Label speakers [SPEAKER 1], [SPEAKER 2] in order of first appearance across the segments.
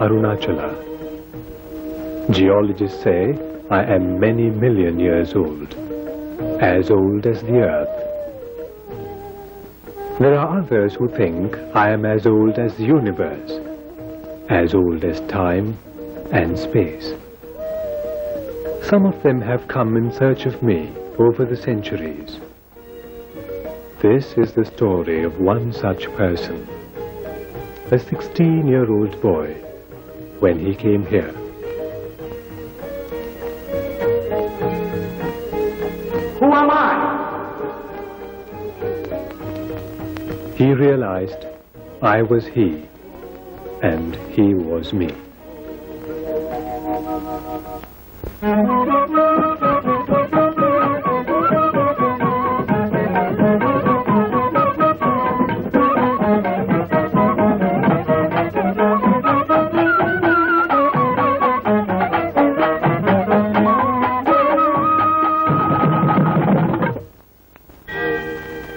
[SPEAKER 1] Arunachala. Geologists say I am many million years old as the earth. There are others who think I am as old as the universe, as old as time and space. Some of them have come in search of me over the centuries. This is the story of one such person, a 16-year-old boy, when he came here.
[SPEAKER 2] Who am I?
[SPEAKER 1] He realized I was he, and he was me.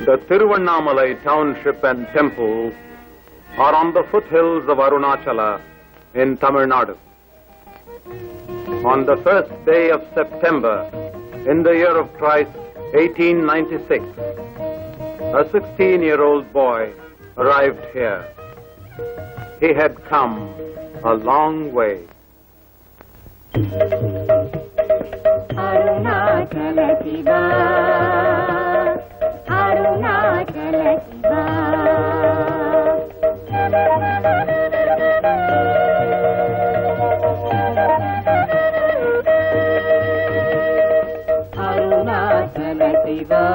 [SPEAKER 3] The Tiruvannamalai township and temple are on the foothills of Arunachala in Tamil Nadu. On the first day of September in the year of Christ 1896, a 16-year-old boy arrived here. He had come a long way.
[SPEAKER 4] Arunachala Shiva, Arunachala Shiva. Arunachala Shiva,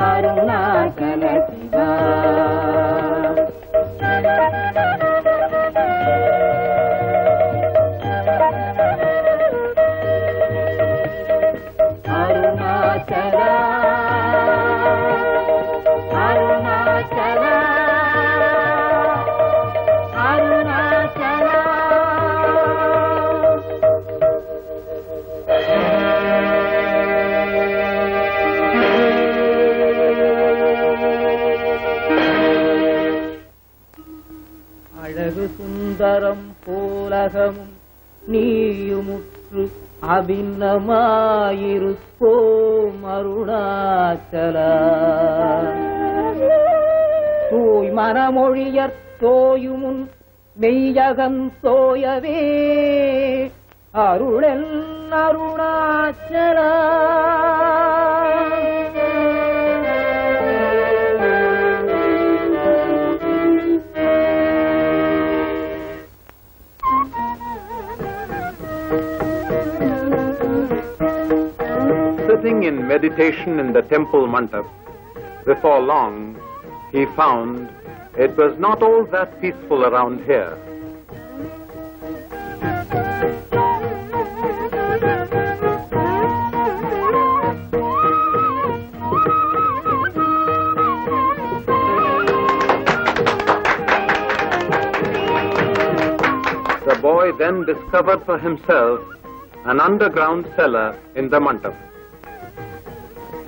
[SPEAKER 4] Arunachala Shiva.
[SPEAKER 5] Sundaram போலகமும் நீயுமுற்று அபிநமாயிருப்போம் Arunachala. தூய் மனமொழியற் தோயுமுன் மெய்யகம் தோயவே அருளென் Arunachala.
[SPEAKER 3] Sitting in meditation in the temple mandap, before long he found it was not all that peaceful around here. The boy then discovered for himself an underground cellar in the mandap.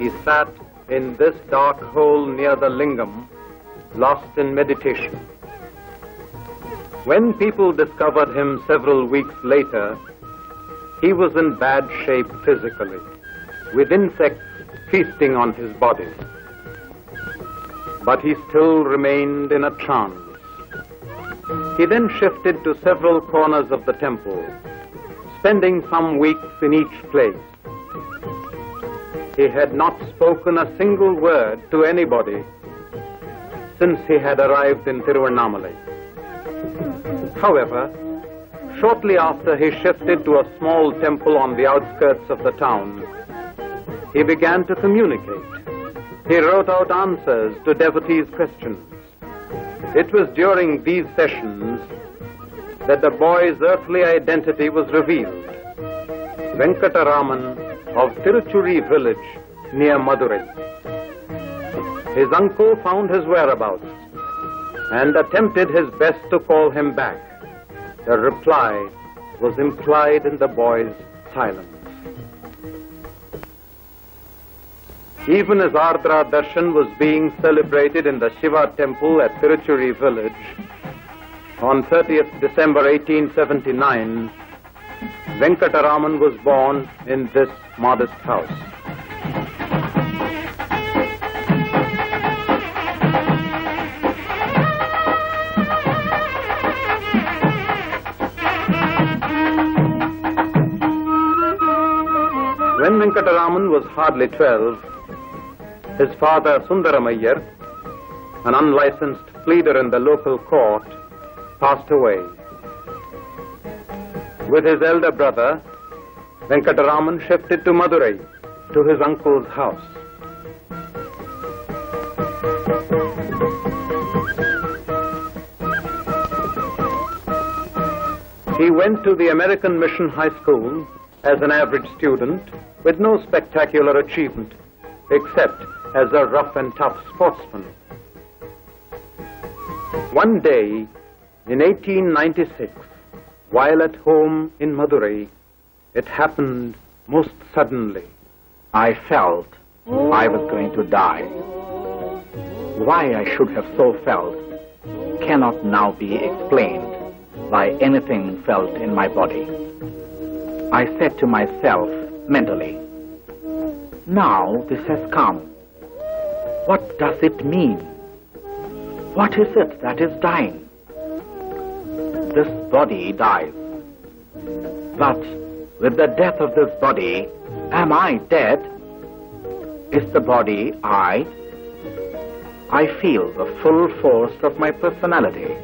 [SPEAKER 3] He sat in this dark hole near the lingam, lost in meditation. When people discovered him several weeks later, he was in bad shape physically, with insects feasting on his body. But he still remained in a trance. He then shifted to several corners of the temple, spending some weeks in each place. He had not spoken a single word to anybody since he had arrived in Tiruvannamalai. However, shortly after he shifted to a small temple on the outskirts of the town, he began to communicate. He wrote out answers to devotees' questions. It was during these sessions that the boy's earthly identity was revealed. Venkataraman of Tiruchuri village near Madurai. His uncle found his whereabouts and attempted his best to call him back. The reply was implied in the boy's silence. Even as Ardra Darshan was being celebrated in the Shiva temple at Tiruchuri village, On 30th December 1879, Venkataraman was born in this modest house. When Venkataraman was hardly 12, his father Sundaramayyar, an unlicensed pleader in the local court, passed away. With his elder brother, Venkataraman shifted to Madurai, to his uncle's house. He went to the American Mission High School as an average student with no spectacular achievement, except as a rough and tough sportsman. One day, in 1896, while at home in Madurai, it happened most suddenly.
[SPEAKER 2] I felt I was going to die. Why I should have so felt cannot now be explained by anything felt in my body. I said to myself mentally, now this has come. What does it mean? What is it that is dying? This body dies. But with the death of this body, am I dead? Is the body I? I feel the full force of my personality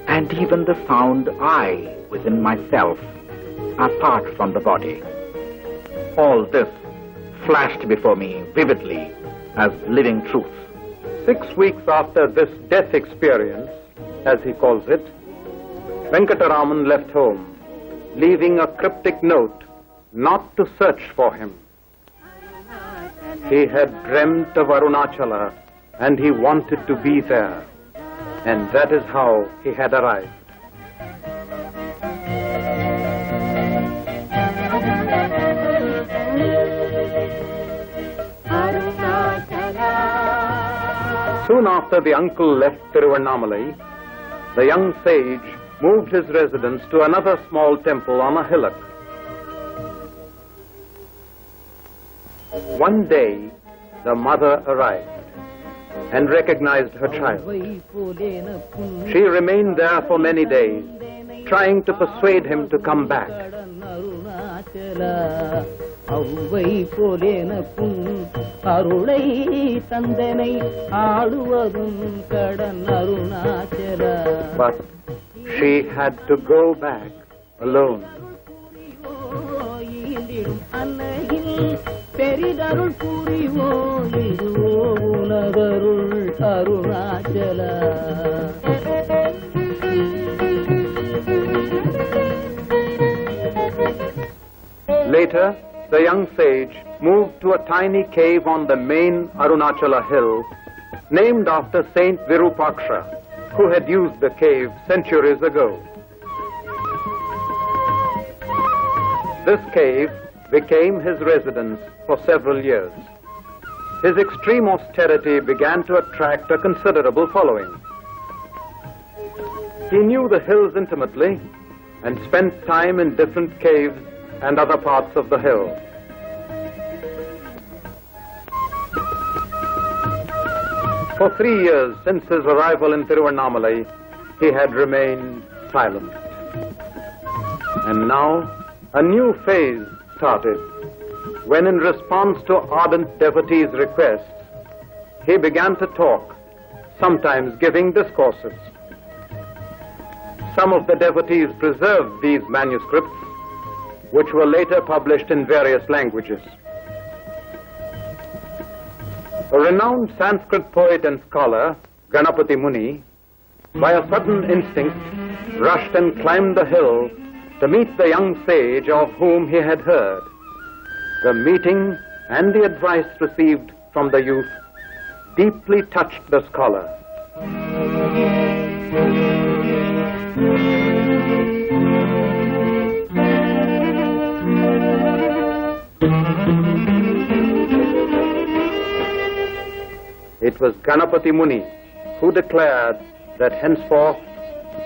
[SPEAKER 2] and even the sound I within myself, apart from the body. All this flashed before me vividly as living truth.
[SPEAKER 3] 6 weeks after this death experience, as he calls it, Venkataraman left home, leaving a cryptic note not to search for him. He had dreamt of Arunachala and he wanted to be there, and that is how he had arrived. Soon after the uncle left Tiruvannamalai, the young sage moved his residence to another small temple on a hillock. One day, the mother arrived and recognized her child. She remained there for many days, trying to persuade him to come back. But she had to go back alone. Later, the young sage moved to a tiny cave on the main Arunachala Hill, named after Saint Virupaksha, who had used the cave centuries ago. This cave became his residence for several years. His extreme austerity began to attract a considerable following. He knew the hills intimately and spent time in different caves and other parts of the hill. For 3 years since his arrival in Tiruvannamalai, he had remained silent. And now, a new phase started, when in response to ardent devotees' requests, he began to talk, sometimes giving discourses. Some of the devotees preserved these manuscripts, which were later published in various languages. A renowned Sanskrit poet and scholar, Ganapati Muni, by a sudden instinct, rushed and climbed the hill to meet the young sage of whom he had heard. The meeting and the advice received from the youth deeply touched the scholar. It was Ganapati Muni who declared that henceforth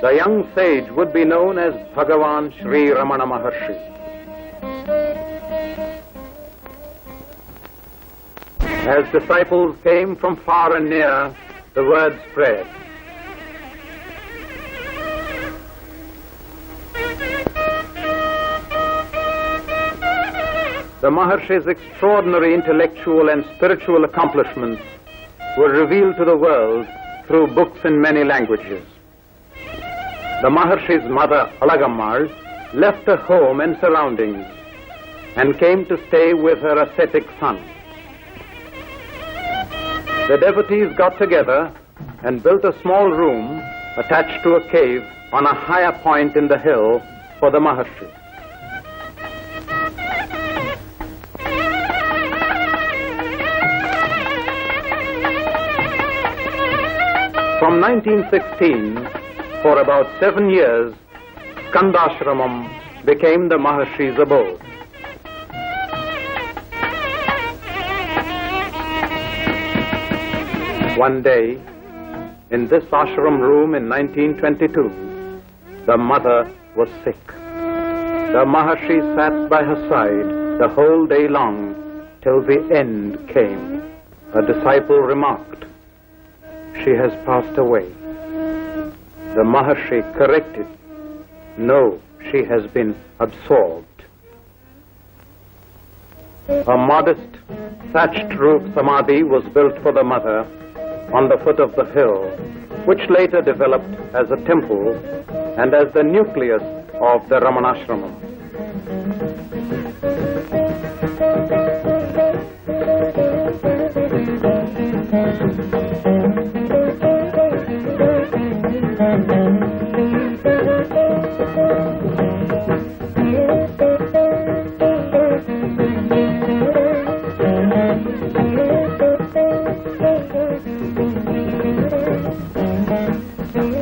[SPEAKER 3] The young sage would be known as Bhagavan Sri Ramana Maharshi. As disciples came from far and near, the word spread. The Maharshi's extraordinary intellectual and spiritual accomplishments were revealed to the world through books in many languages. The Maharshi's mother, Alagammal, left her home and surroundings and came to stay with her ascetic son. The devotees got together and built a small room attached to a cave on a higher point in the hill for the Maharshi. From 1916, for about 7 years, Skandashramam became the Maharshi's abode. One day, in this ashram room in 1922, the mother was sick. The Maharshi sat by her side the whole day long till the end came. A disciple remarked, "She has passed away." The Maharshi corrected, "No, she has been absorbed." A modest thatched roof samadhi was built for the mother on the foot of the hill, which later developed as a temple and as the nucleus of the Ramanashramam.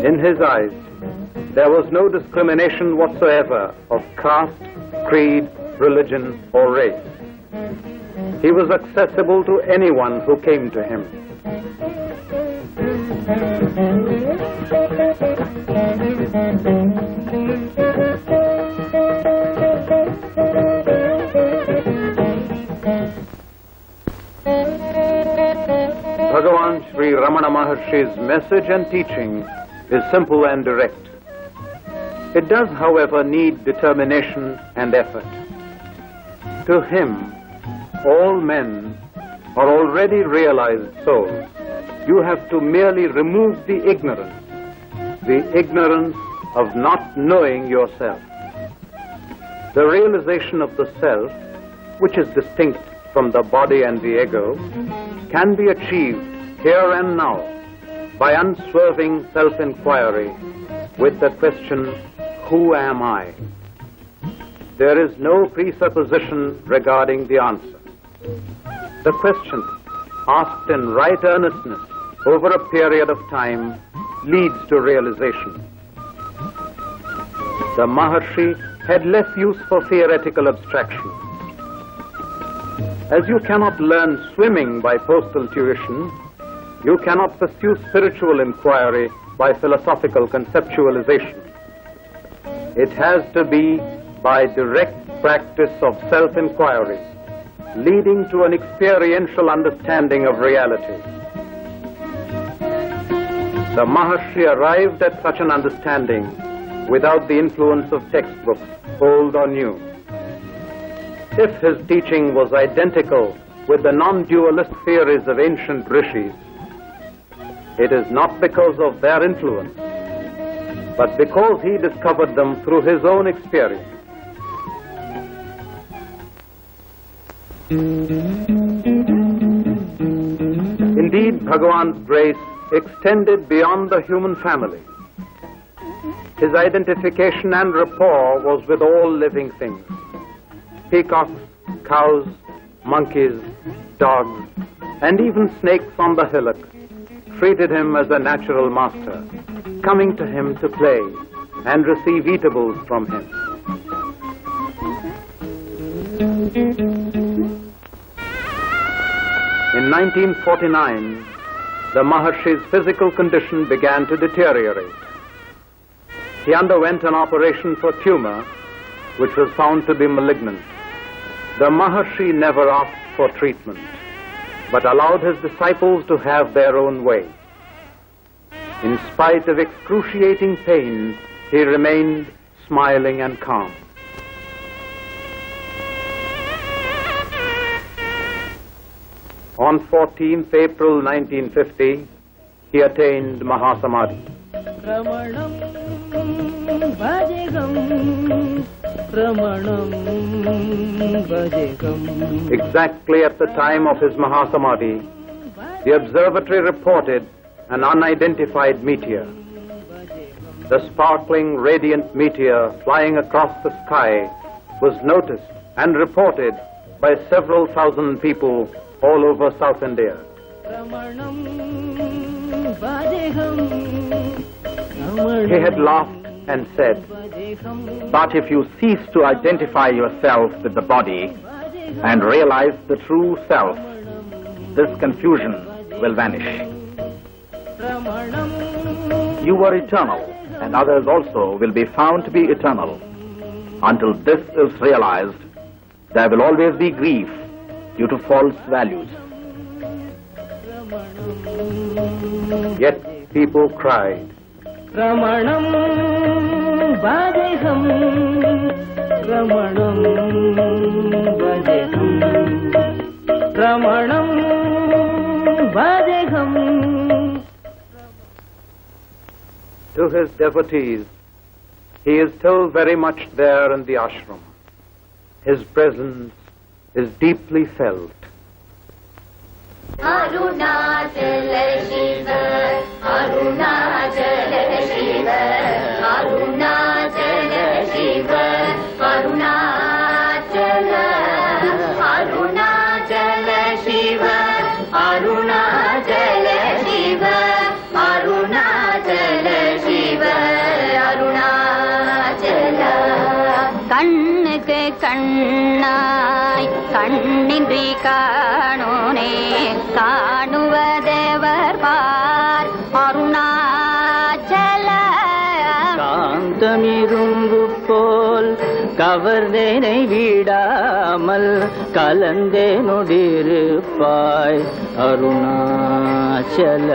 [SPEAKER 3] In his eyes, there was no discrimination whatsoever of caste, creed, religion, or race. He was accessible to anyone who came to him. Bhagavan Sri Ramana Maharshi's message and teaching is simple and direct. It does, however, need determination and effort. To him, all men are already realized souls. You have to merely remove the ignorance of not knowing yourself. The realization of the self, which is distinct from the body and the ego, can be achieved here and now by unswerving self-enquiry with the question, "Who am I?" There is no presupposition regarding the answer. The question, asked in right earnestness over a period of time, leads to realization. The Maharshi had less use for theoretical abstraction. As you cannot learn swimming by postal tuition, you cannot pursue spiritual inquiry by philosophical conceptualization. It has to be by direct practice of self-enquiry, leading to an experiential understanding of reality. The Maharshi arrived at such an understanding without the influence of textbooks, old or new. If his teaching was identical with the non-dualist theories of ancient rishis, it is not because of their influence, but because he discovered them through his own experience. Indeed, Bhagavan's grace extended beyond the human family. His identification and rapport was with all living things. Peacocks, cows, monkeys, dogs, and even snakes on the hillock treated him as a natural master, coming to him to play and receive eatables from him. In 1949, the Maharshi's physical condition began to deteriorate. He underwent an operation for tumor, which was found to be malignant. The Maharshi never asked for treatment, but allowed his disciples to have their own way. In spite of excruciating pain, he remained smiling and calm. On 14th April 1950, he attained Mahasamadhi.
[SPEAKER 5] Ramanam Bhajegam, Ramanam Bhajegam.
[SPEAKER 3] Exactly at the time of his Mahasamadhi, the observatory reported an unidentified meteor. The sparkling, radiant meteor flying across the sky was noticed and reported by several thousand people all over South India. He had laughed and said,
[SPEAKER 2] But if you cease to identify yourself with the body and realize the true self, this confusion will vanish. You are eternal, and others also will be found to be eternal. Until this is realized, there will always be grief due to false values.
[SPEAKER 3] Yet people cried,
[SPEAKER 5] Ramanam Bhajegam, Ramanam Bhajegam, Ramanam Bhajegam.
[SPEAKER 3] to his devotees, he is still very much there in the ashram. His presence is deeply felt.
[SPEAKER 4] Arunachala Shiva, Arunachala Shiva, Arunachala Shiva, Arunachala, Arunachala Shiva, Arunachala Shiva, Arunachala Shiva, Arunachala. கண்ணுக்கு கண்ணாய் கண்ணின்றி காணோனே காணுவதேவர் பார் அருணாச்சல
[SPEAKER 5] காந்தமிரும்பு போல் கவர்ந்தேனை விடாமல் கலந்தே நொடிருப்பாய் அருணாச்சல